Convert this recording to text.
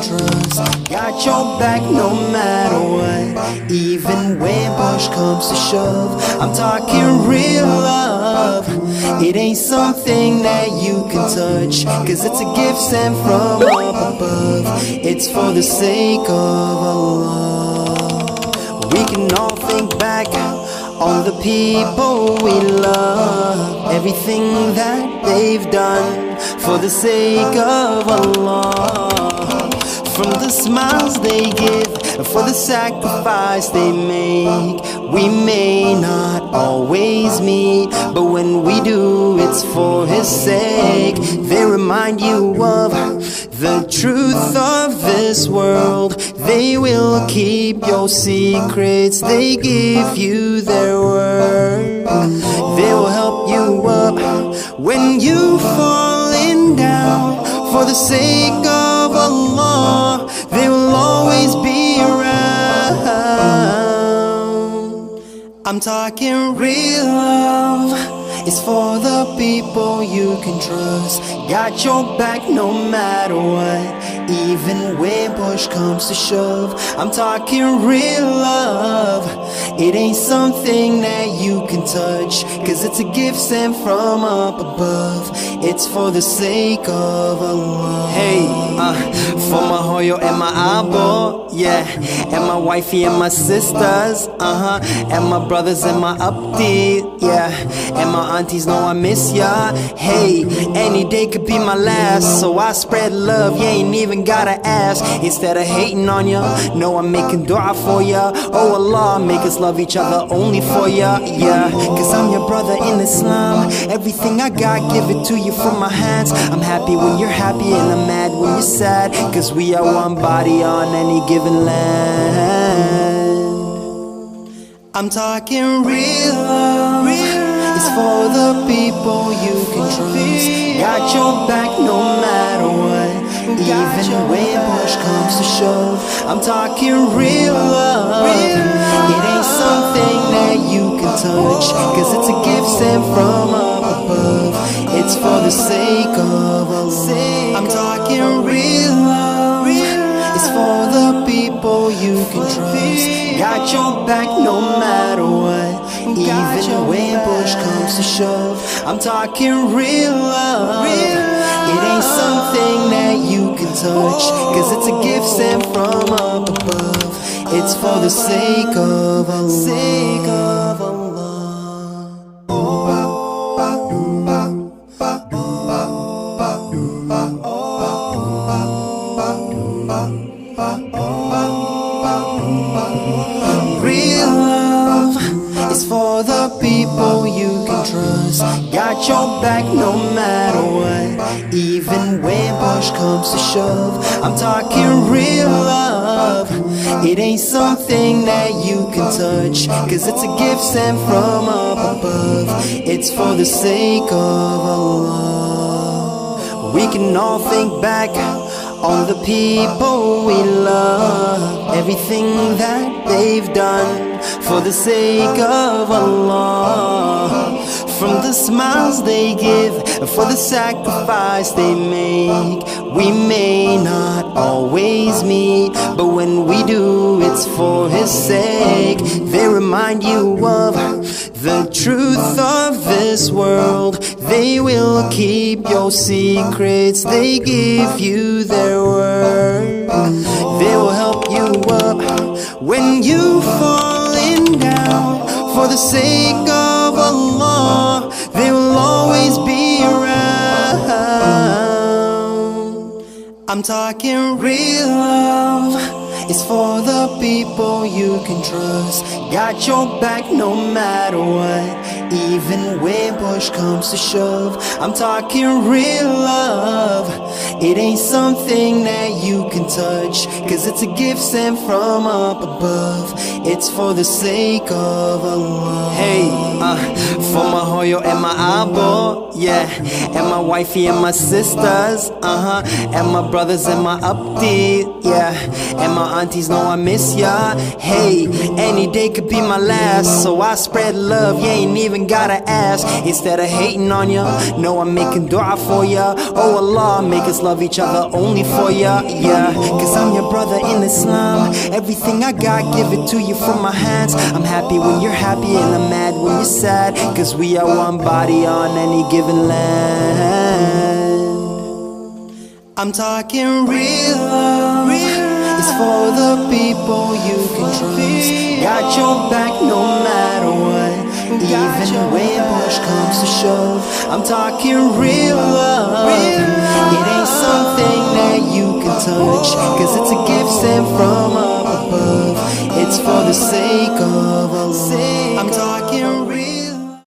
can trust. Got your back no matter what, even when push comes to shove. I'm talking real love. It ain't something that you can touch, cause it's a gift sent from up above. It's for the sake of Allah. We can all think back on the people we love, everything that they've done for the sake of Allah. From the smiles they give, for the sacrifice they make. We may not always meet, but when we do, it's for His sake. They remind you of the truth of this world. They will keep your secrets. They give you their word. They will help you up when you falling down. For the sake of Allah, they will always be around. I'm talking real love. It's for the people you can trust. Got your back no matter what, even when push comes to shove. I'm talking real love. It ain't something that you can touch, cause it's a gift sent from up above. It's for the sake of Allah. Hey, for my hoyo and my abo, yeah, and my wifey and my sisters, and my brothers and my abdi, yeah, and my aunties know I miss ya. Hey, any day could be my last, so I spread love, you ain't even gotta ask. Instead of hating on ya, no, I'm making dua for ya. Oh Allah, make us love each other only for ya, yeah. Cause I'm your brother in Islam. Everything I got, give it to you from my hands. I'm happy when you're happy and I'm mad when you're sad, cause we are one body on any given land. I'm talking real love. It's for the people you can trust. Got your back no matter what, even when push comes to shove. I'm talking real love. It ain't something that you can touch, cause it's a gift sent from up above. It's for the sake of Allah. I'm talking real love. It's for the people you can trust. Got your back no matter what, even when push comes to shove. I'm talking real love. It ain't something that you can touch, cause it's a gift sent from up above. It's for the sake of Allah. Real love is for the people you can trust. Got your back no matter what, even when push comes to shove. I'm talking real love. It ain't something that you can touch, cause it's a gift sent from up above. It's for the sake of Allah. We can all think back on the people we love, everything that they've done for the sake of Allah. From the smiles they give, for the sacrifice they make. We may not always meet, but when we do, it's for His sake. They remind you of the truth of this world. They will keep your secrets. They give you their word. They will help you up when you falling down. For the sake of Allah, they will always be around. I'm talking real love. It's for the people you can trust. Got your back no matter what, even when push comes to shove. I'm talking real love. It ain't something that you can touch, cause it's a gift sent from up above. It's for the sake of Allah. Hey, for my hoyo and my abo, yeah, and my wifey and my sisters, and my brothers and my abdi, yeah, and my my aunties know I miss ya. Hey, any day could be my last, so I spread love, you ain't even gotta ask. Instead of hating on ya, no, I'm making dua for ya. Oh Allah, make us love each other only for ya, yeah. Cause I'm your brother in Islam. Everything I got, give it to you from my hands. I'm happy when you're happy and I'm mad when you're sad. Cause we are one body on any given land. I'm talking real love. It's for the people you can trust. Got your back no matter what, even when push comes to shove. I'm talking real love. It ain't something that you can touch, cause it's a gift sent from up above. It's for the sake of Allah. I'm talking real